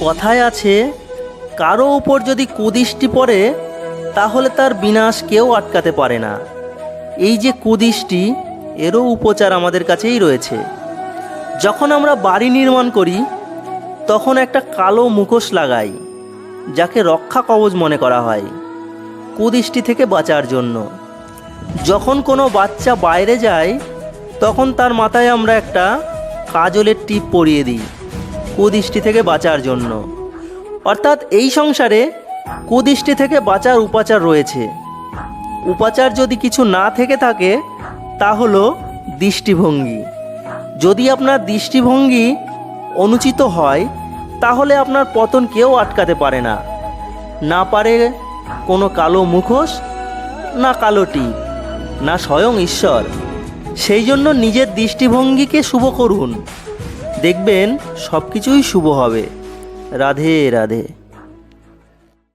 কথায় আছে, কারো উপর যদি কুদৃষ্টি পড়ে তাহলে তার বিনাশ কেউ আটকাতে পারে না। এই যে কুদৃষ্টি, এরও উপচার আমাদের কাছেই রয়েছে। যখন আমরা বাড়ি নির্মাণ করি তখন একটা কালো মুখোশ লাগাই, যাকে রক্ষা কবচ মনে করা হয় কুদৃষ্টি থেকে বাঁচার জন্য। যখন কোনো বাচ্চা বাইরে যায় তখন তার মাথায় আমরা একটা কাজলের টিপ পরিয়ে দিই কুদৃষ্টি থেকে বাঁচার জন্য। অর্থাৎ এই সংসারে কুদৃষ্টি থেকে বাঁচার উপাচার রয়েছে। উপাচার যদি কিছু না থেকে থাকে তা হলো দৃষ্টিভঙ্গি। যদি আপনার দৃষ্টিভঙ্গি অনুচিত হয় তাহলে আপনার পতন কেউ আটকাতে পারে না। না পারে কোনো কালো মুখোশ, না কালো টিপ, না স্বয়ং ঈশ্বর। সেই জন্য নিজের দৃষ্টিভঙ্গিকে শুভ করুন, দেখবেন সব কিছুই শুভ হবে। রাধে রাধে।